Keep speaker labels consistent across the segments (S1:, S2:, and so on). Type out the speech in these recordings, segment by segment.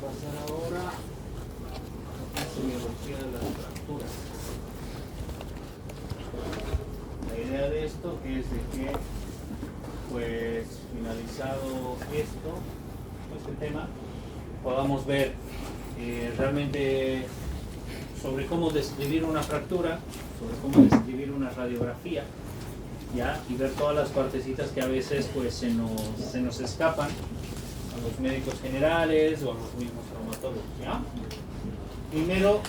S1: pasar ahora a semiología de las fracturas. La idea de esto es de que, pues, finalizado este tema, podamos ver realmente sobre cómo describir una fractura, sobre cómo describir una radiografía, ¿ya? Y ver todas las partecitas que a veces pues se nos escapan a los médicos generales o a los mismos traumatólogos, ¿ya? Primero,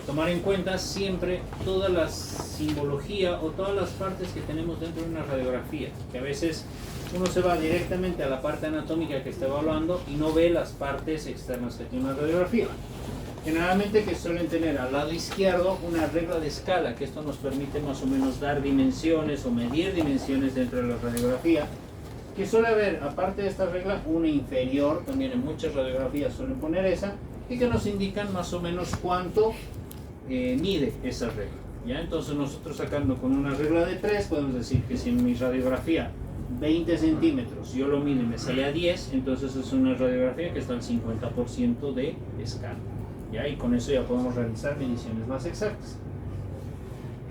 S1: tomar en cuenta siempre toda la simbología o todas las partes que tenemos dentro de una radiografía, que a veces uno se va directamente a la parte anatómica que estaba hablando y no ve las partes externas que tiene una radiografía. Generalmente que suelen tener al lado izquierdo una regla de escala, que esto nos permite más o menos dar dimensiones o medir dimensiones dentro de la radiografía, que suele haber, aparte de esta regla, una inferior, también en muchas radiografías suelen poner esa, y que nos indican más o menos cuánto mide esa regla, ¿ya? Entonces nosotros sacando con una regla de 3 podemos decir que si en mi radiografía 20 centímetros yo lo mido y me sale a 10, entonces es una radiografía que está al 50% de escala, ¿ya? Y con eso ya podemos realizar mediciones más exactas.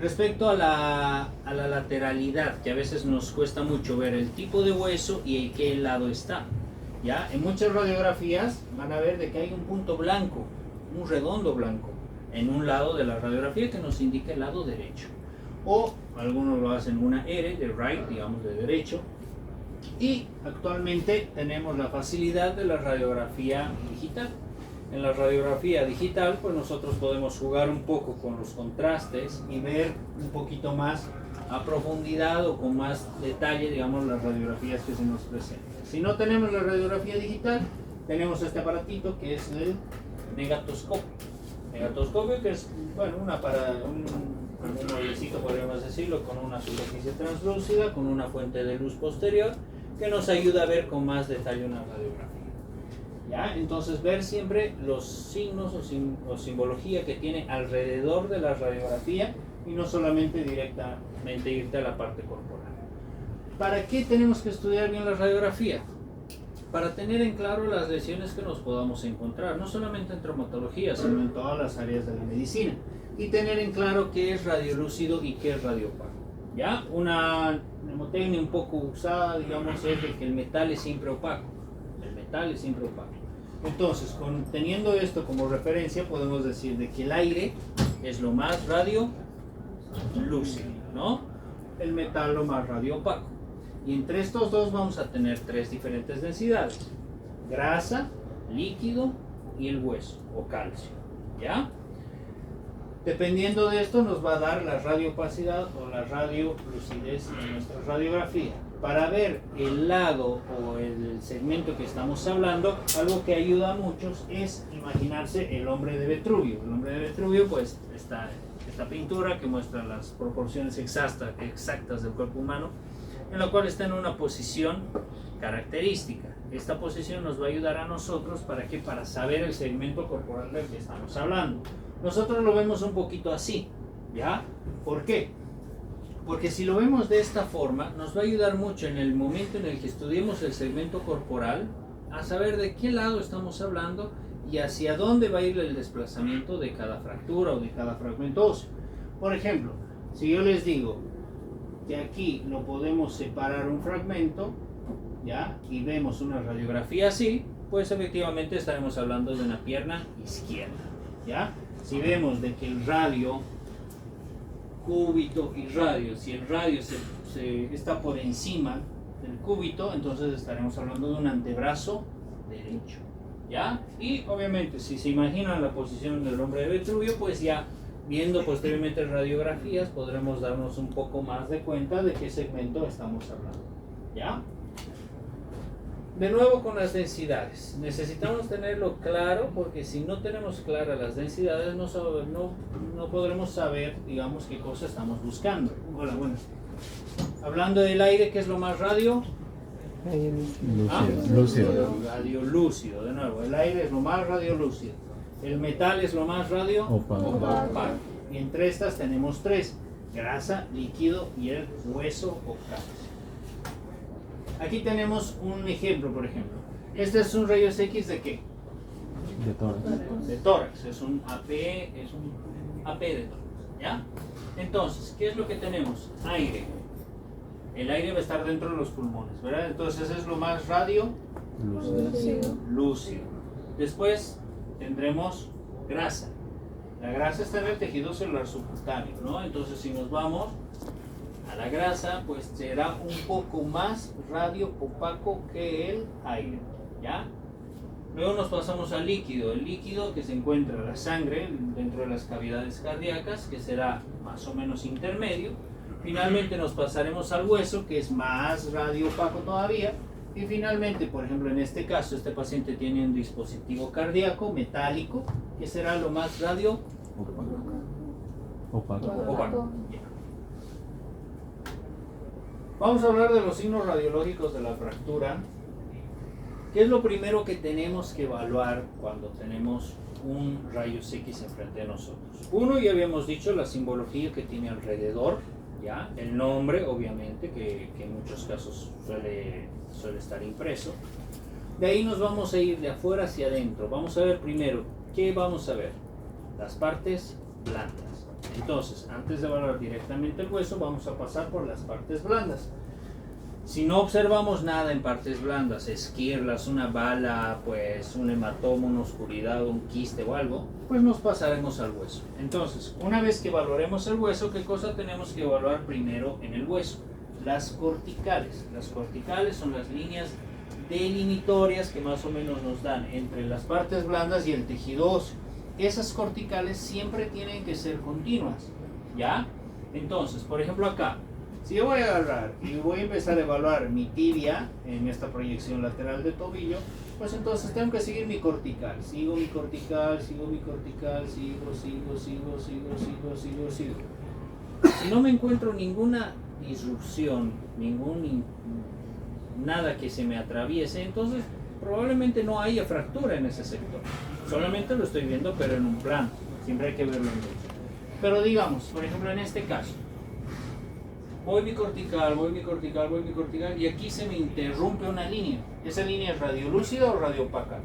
S1: Respecto a la lateralidad, que a veces nos cuesta mucho ver el tipo de hueso y en qué lado está, ¿ya? En muchas radiografías van a ver de que hay un punto blanco, un redondo blanco, en un lado de la radiografía que nos indica el lado derecho. O algunos lo hacen una R de right, digamos de derecho. Y actualmente tenemos la facilidad de la radiografía digital. En la radiografía digital, pues nosotros podemos jugar un poco con los contrastes y ver un poquito más a profundidad o con más detalle, digamos, las radiografías que se nos presentan. Si no tenemos la radiografía digital, tenemos este aparatito que es el negatoscopio. Negatoscopio que es, bueno, un modelecito, podríamos decirlo, con una superficie translúcida, con una fuente de luz posterior, que nos ayuda a ver con más detalle una radiografía. ¿Ya? Entonces ver siempre los signos o simbología que tiene alrededor de la radiografía y no solamente directamente irte a la parte corporal. ¿Para qué tenemos que estudiar bien la radiografía? Para tener en claro las lesiones que nos podamos encontrar, no solamente en traumatología, sino en todas las áreas de la medicina, y tener en claro qué es radiolúcido y qué es radiopaco. ¿Ya? Una mnemotecnia un poco usada, digamos, es de que el metal es siempre opaco. El metal es siempre opaco. Entonces, teniendo esto como referencia, podemos decir de que el aire es lo más radiolúcido, ¿no? El metal lo más radioopaco. Y entre estos dos vamos a tener tres diferentes densidades: grasa, líquido y el hueso o calcio, ¿ya? Dependiendo de esto nos va a dar la radioopacidad o la radiolucidez de nuestra radiografía. Para ver el lado o el segmento que estamos hablando, algo que ayuda a muchos es imaginarse el hombre de Vitruvio. El hombre de Vitruvio, pues, esta pintura que muestra las proporciones exactas del cuerpo humano, en la cual está en una posición característica. Esta posición nos va a ayudar a nosotros ¿para qué? Para saber el segmento corporal del que estamos hablando. Nosotros lo vemos un poquito así, ¿ya? ¿Por qué? Porque si lo vemos de esta forma, nos va a ayudar mucho en el momento en el que estudiemos el segmento corporal a saber de qué lado estamos hablando y hacia dónde va a ir el desplazamiento de cada fractura o de cada fragmento óseo. Por ejemplo, si yo les digo que aquí lo podemos separar un fragmento, ¿ya? Y vemos una radiografía así, pues efectivamente estaremos hablando de una pierna izquierda, ¿ya? Si vemos de que el radio, cúbito y radio, si el radio está por encima del cúbito, entonces estaremos hablando de un antebrazo derecho, ¿ya? Y obviamente si se imaginan la posición del hombre de Vitruvio, pues ya viendo posteriormente radiografías podremos darnos un poco más de cuenta de qué segmento estamos hablando, ¿ya? De nuevo con las densidades, necesitamos tenerlo claro, porque si no tenemos claras las densidades no podremos saber, digamos, qué cosa estamos buscando. Hola, bueno. Hablando del aire, ¿qué es lo más radio?
S2: Lúcido.
S1: Radiolúcido, de nuevo, el aire es lo más radiolúcido. El metal es lo más radioopaco. Y entre estas tenemos tres: grasa, líquido y el hueso o calcio. Aquí tenemos un ejemplo, por ejemplo. Este es un rayos X de ¿qué? De tórax, es un AP de tórax, ¿ya? Entonces, ¿qué es lo que tenemos? Aire. El aire va a estar dentro de los pulmones, ¿verdad? Entonces es lo más lúcido. Después tendremos grasa. La grasa está en el tejido celular subcutáneo, ¿no? Entonces si nos vamos a la grasa, pues será un poco más radio opaco que el aire, ¿ya? Luego nos pasamos al líquido. El líquido que se encuentra en la sangre dentro de las cavidades cardíacas, que será más o menos intermedio. Finalmente nos pasaremos al hueso, que es más radio opaco todavía. Y finalmente, por ejemplo, en este caso, este paciente tiene un dispositivo cardíaco metálico, que será lo más radio opaco. Vamos a hablar de los signos radiológicos de la fractura. ¿Qué es lo primero que tenemos que evaluar cuando tenemos un rayos X enfrente de nosotros? Uno, ya habíamos dicho, la simbología que tiene alrededor, ¿ya? El nombre, obviamente, que en muchos casos suele estar impreso. De ahí nos vamos a ir de afuera hacia adentro. Vamos a ver primero, ¿qué vamos a ver? Las partes blandas. Entonces, antes de evaluar directamente el hueso, vamos a pasar por las partes blandas. Si no observamos nada en partes blandas, esquirlas, una bala, pues un hematoma, una oscuridad, un quiste o algo, pues nos pasaremos al hueso. Entonces, una vez que evaluaremos el hueso, ¿qué cosa tenemos que evaluar primero en el hueso? Las corticales. Las corticales son las líneas delimitorias que más o menos nos dan entre las partes blandas y el tejido óseo. Esas corticales siempre tienen que ser continuas, ¿ya? Entonces, por ejemplo acá, si yo voy a agarrar y voy a empezar a evaluar mi tibia en esta proyección lateral de tobillo, pues entonces tengo que seguir mi cortical. Sigo mi cortical, sigo mi cortical, sigo. Si no me encuentro ninguna disrupción, nada que se me atraviese, entonces probablemente no haya fractura en ese sector. Solamente lo estoy viendo, pero en un plano. Siempre hay que verlo en dos. Pero digamos, por ejemplo en este caso, voy mi cortical, y aquí se me interrumpe una línea. ¿Esa línea es radiolúcida o radioopaca?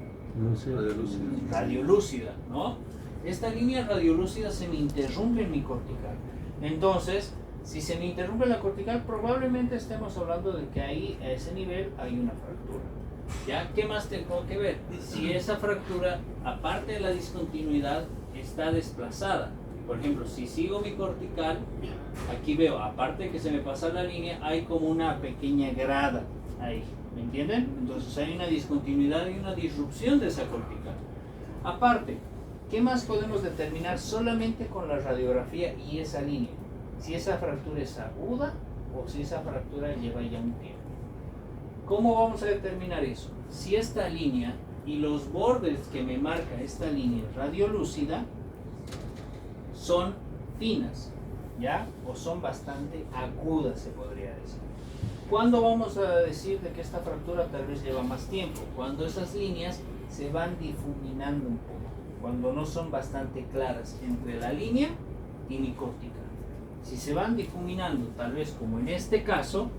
S1: Radiolúcida, ¿no? Esta línea radiolúcida se me interrumpe en mi cortical. Entonces, si se me interrumpe la cortical, probablemente estemos hablando de que ahí, a ese nivel, hay una fractura. ¿Ya? ¿Qué más tengo que ver? Si esa fractura, aparte de la discontinuidad, está desplazada. Por ejemplo, si sigo mi cortical, aquí veo, aparte de que se me pasa la línea, hay como una pequeña grada ahí, ¿me entienden? Entonces hay una discontinuidad y una disrupción de esa cortical. Aparte, ¿qué más podemos determinar solamente con la radiografía y esa línea? Si esa fractura es aguda o si esa fractura lleva ya un tiempo. ¿Cómo vamos a determinar eso? Si esta línea y los bordes que me marca esta línea radiolúcida son finas, ¿ya? O son bastante agudas, se podría decir. ¿Cuándo vamos a decir de que esta fractura tal vez lleva más tiempo? Cuando esas líneas se van difuminando un poco, cuando no son bastante claras entre la línea y mi cortical. Si se van difuminando, tal vez como en este caso,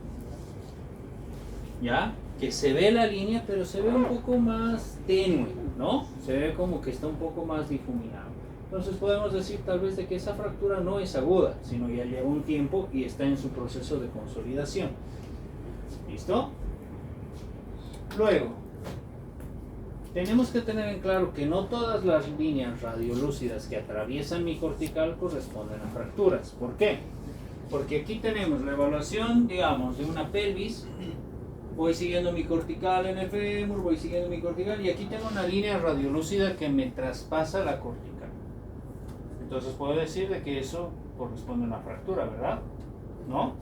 S1: ¿ya? Que se ve la línea, pero se ve un poco más tenue, ¿no? Se ve como que está un poco más difuminado. Entonces podemos decir tal vez de que esa fractura no es aguda, sino ya lleva un tiempo y está en su proceso de consolidación. ¿Listo? Luego, tenemos que tener en claro que no todas las líneas radiolúcidas que atraviesan mi cortical corresponden a fracturas. ¿Por qué? Porque aquí tenemos la evaluación, digamos, de una pelvis. Voy siguiendo mi cortical en el fémur, voy siguiendo mi cortical y aquí tengo una línea radiolúcida que me traspasa la cortical. Entonces puedo decir de que eso corresponde a una fractura, ¿verdad? ¿No?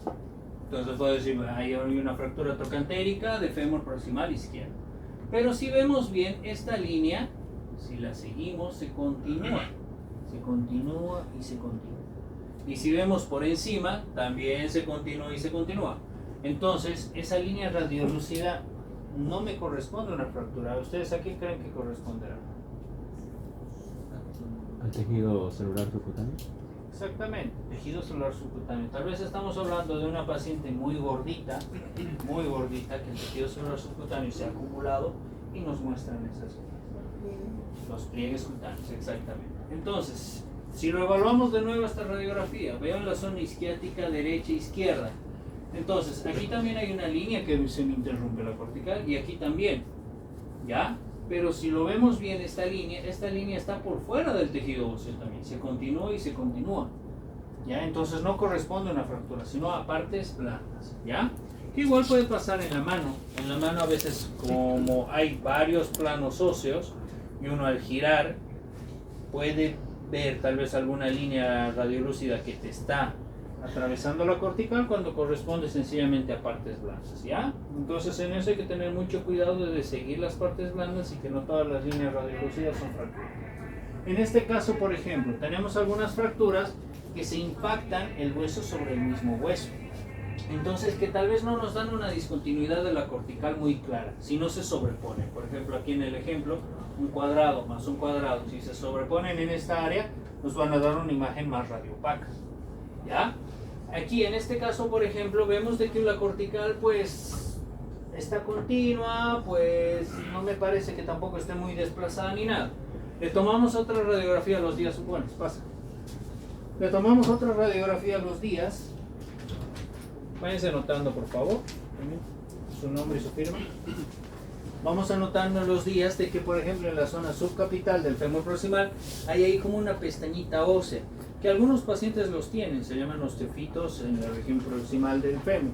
S1: Entonces puedo decir, bueno, ahí hay una fractura trocantérica de fémur proximal izquierdo. Pero si vemos bien, esta línea, si la seguimos, se continúa. Se continúa y se continúa. Y si vemos por encima, también se continúa y se continúa. Entonces, esa línea radiolúcida no me corresponde a una fractura. ¿Ustedes a qué creen que corresponderá?
S2: ¿Al tejido celular subcutáneo?
S1: Exactamente, tejido celular subcutáneo. Tal vez estamos hablando de una paciente muy gordita, que el tejido celular subcutáneo se ha acumulado y nos muestran esas líneas. los pliegues cutáneos, exactamente. Entonces, si lo evaluamos de nuevo esta radiografía, vean la zona isquiática derecha e izquierda. Entonces, aquí también hay una línea que se me interrumpe la cortical y aquí también, ¿ya? Pero si lo vemos bien, esta línea está por fuera del tejido óseo también, se continúa y se continúa, ¿ya? Entonces no corresponde a una fractura, sino a partes blandas, ¿ya? Que igual puede pasar en la mano. En la mano a veces, como hay varios planos óseos y uno al girar puede ver tal vez alguna línea radiolúcida que te está atravesando la cortical cuando corresponde sencillamente a partes blandas, ¿ya? Entonces en eso hay que tener mucho cuidado de seguir las partes blandas y que no todas las líneas radiolúcidas son fracturas. En este caso, por ejemplo, tenemos algunas fracturas que se impactan el hueso sobre el mismo hueso. Entonces, que tal vez no nos dan una discontinuidad de la cortical muy clara, si no se sobrepone. Por ejemplo, aquí en el ejemplo, un cuadrado más un cuadrado, si se sobreponen en esta área, nos van a dar una imagen más radiopaca, ¿ya? Aquí, en este caso, por ejemplo, vemos de que la cortical, pues, está continua, pues, no me parece que tampoco esté muy desplazada ni nada. Le tomamos otra radiografía a los días, bueno, pasa. Le tomamos otra radiografía a los días. Váyanse anotando, por favor, su nombre y su firma. Vamos anotando los días de que, por ejemplo, en la zona subcapital del fémur proximal hay ahí como una pestañita ósea, que algunos pacientes los tienen, se llaman osteofitos en la región proximal del fémur.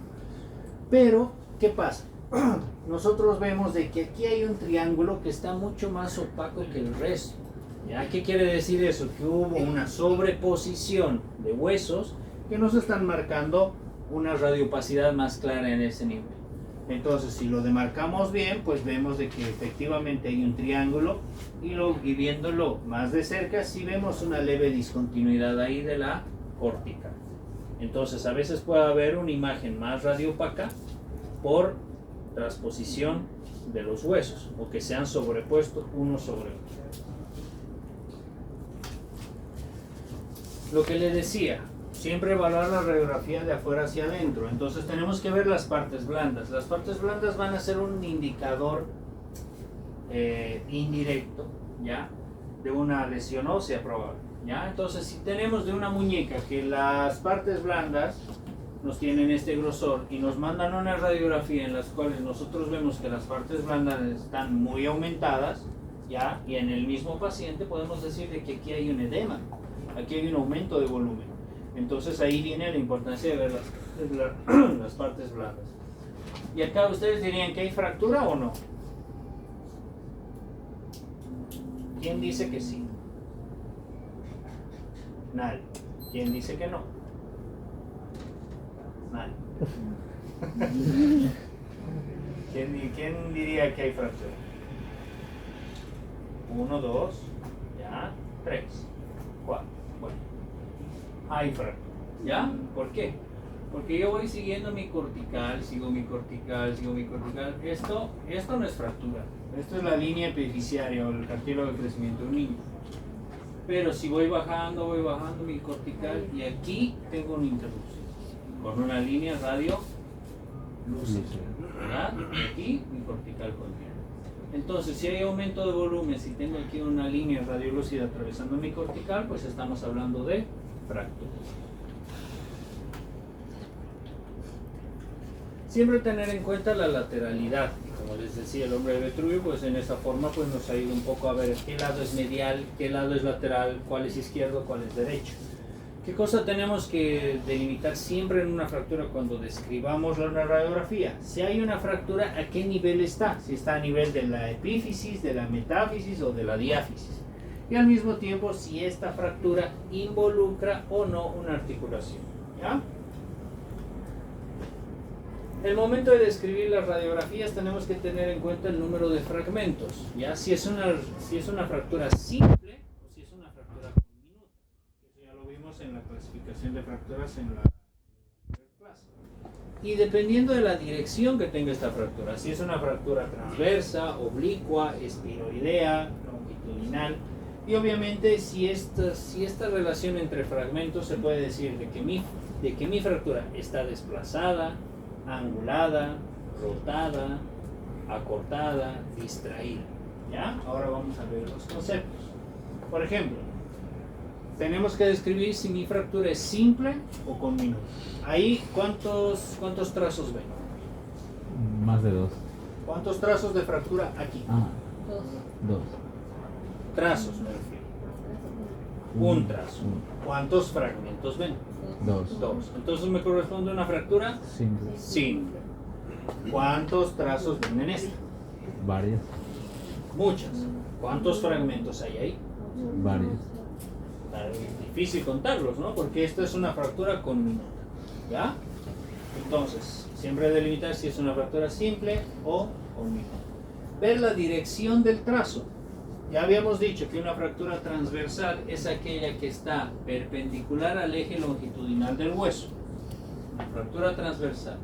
S1: Pero, ¿qué pasa? Nosotros vemos de que aquí hay un triángulo que está mucho más opaco que el resto. ¿Ya? ¿Qué quiere decir eso? Que hubo una sobreposición de huesos que nos están marcando una radiopacidad más clara en ese nivel. Entonces, si lo demarcamos bien, pues vemos de que efectivamente hay un triángulo y viéndolo más de cerca, sí vemos una leve discontinuidad ahí de la cortical. Entonces, a veces puede haber una imagen más radiopaca por transposición de los huesos o que se han sobrepuesto uno sobre otro. Lo que le decía, siempre evaluar la radiografía de afuera hacia adentro. Entonces tenemos que ver las partes blandas. Las partes blandas van a ser un indicador indirecto, ¿ya? De una lesión ósea probable, ¿ya? Entonces, si tenemos de una muñeca que las partes blandas nos tienen este grosor y nos mandan una radiografía en las cuales nosotros vemos que las partes blandas están muy aumentadas, ¿ya? Y en el mismo paciente podemos decir de que aquí hay un edema, aquí hay un aumento de volumen. Entonces ahí viene la importancia de ver las partes blandas. Y acá ustedes dirían que hay fractura o no. ¿Quién dice que sí? Nadie. ¿Quién dice que no? Nadie. ¿Quién diría que hay fractura? 1, 2, ya, 3, 4. Bueno, hay fractura. ¿Ya? ¿Por qué? Porque yo voy siguiendo mi cortical, sigo mi cortical. Esto no es fractura. Esto es la línea epifisiaria o el cartílago de crecimiento de un niño. Pero si voy bajando mi cortical y aquí tengo una interrupción con una línea radio lúcida, ¿verdad? Y aquí mi cortical continua. Entonces, si hay aumento de volumen, si tengo aquí una línea radiolúcida atravesando mi cortical, pues estamos hablando de fractura. Siempre tener en cuenta la lateralidad. Como les decía, el hombre de Vitruvio, pues en esa forma pues nos ha ido un poco a ver qué lado es medial, qué lado es lateral, cuál es izquierdo, cuál es derecho. ¿Qué cosa tenemos que delimitar siempre en una fractura cuando describamos la radiografía? Si hay una fractura, ¿a qué nivel está? Si está a nivel de la epífisis, de la metáfisis o de la diáfisis. Y al mismo tiempo, si esta fractura involucra o no una articulación. ¿Ya? El momento de describir las radiografías tenemos que tener en cuenta el número de fragmentos. ¿Ya? Si es una fractura simple o si es una fractura diminuta. Eso ya lo vimos en la clasificación de fracturas en la clase. Y dependiendo de la dirección que tenga esta fractura, si es una fractura transversa, oblicua, espinoidea, longitudinal, y obviamente si esta relación entre fragmentos se puede decir de que mi fractura está desplazada, angulada, rotada, acortada, distraída. ¿Ya? Ahora vamos a ver los conceptos. Por ejemplo, tenemos que describir si mi fractura es simple o con minuto. Ahí, ¿cuántos trazos ven?
S2: Más de 2.
S1: ¿Cuántos trazos de fractura aquí?
S2: Ah, 2.
S1: Trazos, me refiero. Un trazo. ¿Cuántos fragmentos ven?
S2: 2.
S1: Dos. Entonces me corresponde una fractura
S2: Simple.
S1: simple. ¿Cuántos trazos ven en esta?
S2: Varias.
S1: Muchas. ¿Cuántos fragmentos hay ahí?
S2: Varias.
S1: Está difícil contarlos, ¿no? Porque esta es una fractura con minuto. ¿Ya? Entonces, siempre delimitar si es una fractura simple o con minuto. Ver la dirección del trazo. Ya habíamos dicho que una fractura transversal es aquella que está perpendicular al eje longitudinal del hueso. Una fractura transversal.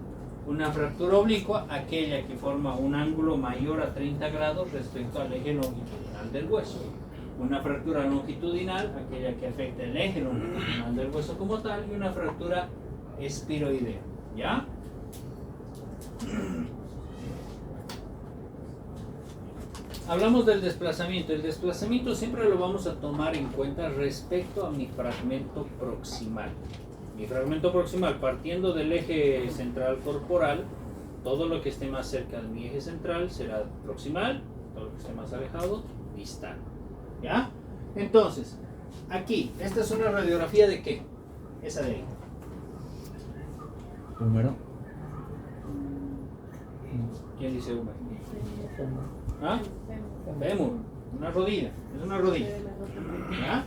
S1: Una fractura oblicua, aquella que forma un ángulo mayor a 30 grados respecto al eje longitudinal del hueso. Una fractura longitudinal, aquella que afecta el eje longitudinal del hueso como tal, y una fractura espiroidea. ¿Ya? Hablamos del desplazamiento. El desplazamiento siempre lo vamos a tomar en cuenta respecto a mi fragmento proximal. Mi fragmento proximal, partiendo del eje central corporal, todo lo que esté más cerca de mi eje central será proximal, todo lo que esté más alejado, distal. ¿Ya? Entonces, aquí, esta es una radiografía de ¿qué? Esa de ahí.
S2: Húmero.
S1: ¿Quién dice húmero? ¿Ah? Fémur, una rodilla, es una rodilla. ¿Ya?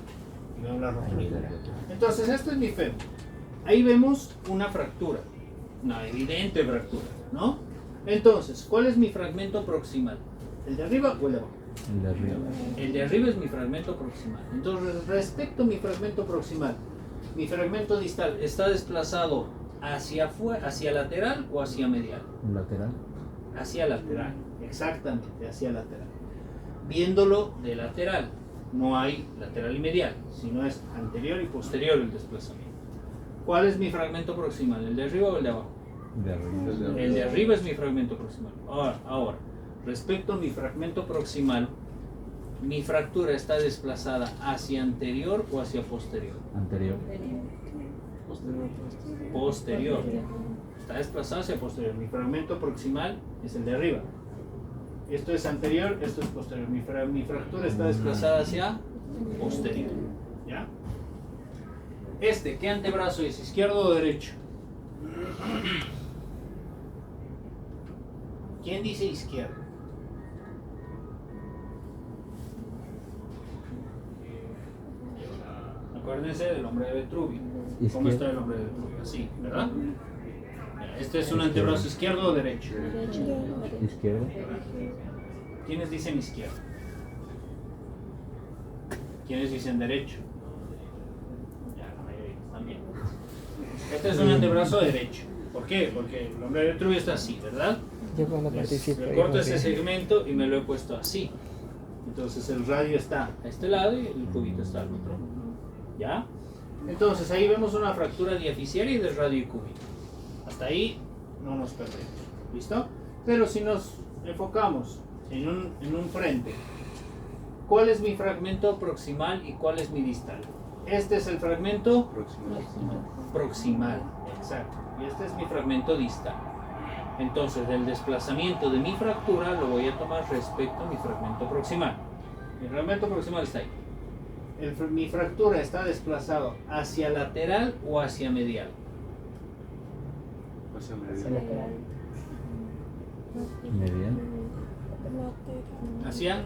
S1: Y vemos la rotura. Entonces, esto es mi fémur. Ahí vemos una fractura, una evidente fractura, ¿no? Entonces, ¿cuál es mi fragmento proximal? ¿El de arriba o el de abajo?
S2: El de arriba.
S1: El de arriba es mi fragmento proximal. Entonces, respecto a mi fragmento proximal, mi fragmento distal está desplazado hacia lateral o hacia medial.
S2: Lateral.
S1: Hacia lateral, exactamente, hacia lateral. Viéndolo de lateral, no hay lateral y medial, sino es anterior y posterior el desplazamiento. ¿Cuál es mi fragmento proximal? ¿El de arriba o el de abajo?
S2: De arriba.
S1: El de arriba es mi fragmento proximal. Ahora, respecto a mi fragmento proximal, mi fractura está desplazada hacia anterior o hacia posterior.
S2: Anterior.
S1: Posterior. Está desplazada hacia posterior. Mi fragmento proximal es el de arriba. Esto es anterior, esto es posterior. Mi fractura está desplazada hacia posterior. ¿Ya? ¿Qué antebrazo es? ¿Izquierdo o derecho? ¿Quién dice izquierdo? Acuérdense del hombre de Vitruvio. ¿Cómo está el hombre de Vitruvio? Así, ¿verdad? Este es un antebrazo izquierdo o derecho.
S2: Izquierdo.
S1: ¿Quiénes dicen izquierdo? ¿Quiénes dicen derecho? Ya, la mayoría también. Este es un antebrazo derecho. ¿Por qué? Porque el hombre de Vitruvio está así, ¿verdad?
S3: Yo cuando participo.
S1: Recorto ese segmento y me lo he puesto así. Entonces el radio está a este lado y el cúbito está al otro. ¿Ya? Entonces ahí vemos una fractura diaficiaria y de radio y cúbito. Hasta ahí no nos perdemos. ¿Listo? Pero si nos enfocamos en un frente, ¿cuál es mi fragmento proximal y cuál es mi distal? Este es el fragmento proximal. Exacto. Y este es mi fragmento distal. Entonces, del desplazamiento de mi fractura lo voy a tomar respecto a mi fragmento proximal. Mi fragmento proximal está ahí. Mi fractura está desplazado hacia lateral o hacia medial.
S2: Medial.
S1: ¿Hacia?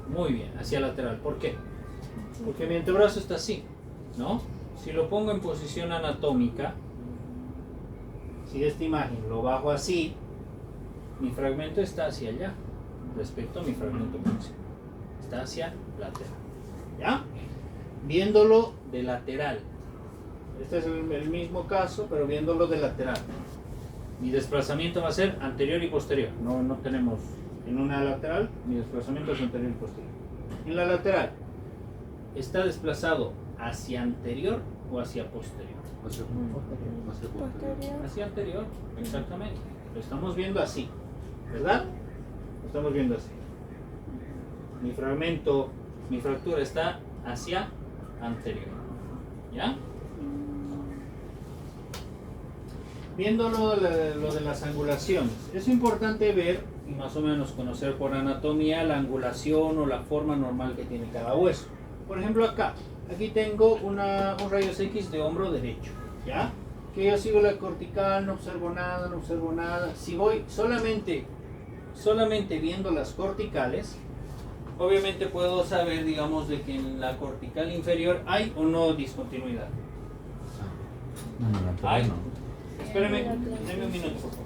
S1: Muy bien, hacia lateral. ¿Por qué? Porque mi antebrazo está así, ¿no? Si lo pongo en posición anatómica, si esta imagen lo bajo así, mi fragmento está hacia allá, respecto a mi fragmento próximo. Está hacia lateral. ¿Ya? Viéndolo de lateral. Este es el mismo caso, pero viéndolo de lateral. Mi desplazamiento va a ser anterior y posterior. No tenemos en una lateral, mi desplazamiento es anterior y posterior. En la lateral, ¿está desplazado hacia anterior o hacia posterior? Hacia anterior, exactamente. Lo estamos viendo así, ¿verdad? Lo estamos viendo así. mi fractura está hacia anterior. ¿Ya? Viendo lo de las angulaciones, es importante ver y más o menos conocer por anatomía la angulación o la forma normal que tiene cada hueso. Por ejemplo aquí tengo un rayos X de hombro derecho, ¿ya? Que yo sigo la cortical, no observo nada. Si voy solamente viendo las corticales, obviamente puedo saber, digamos, de que en la cortical inferior hay o no discontinuidad. ¿Hay? Espérame, denme un minuto, por favor.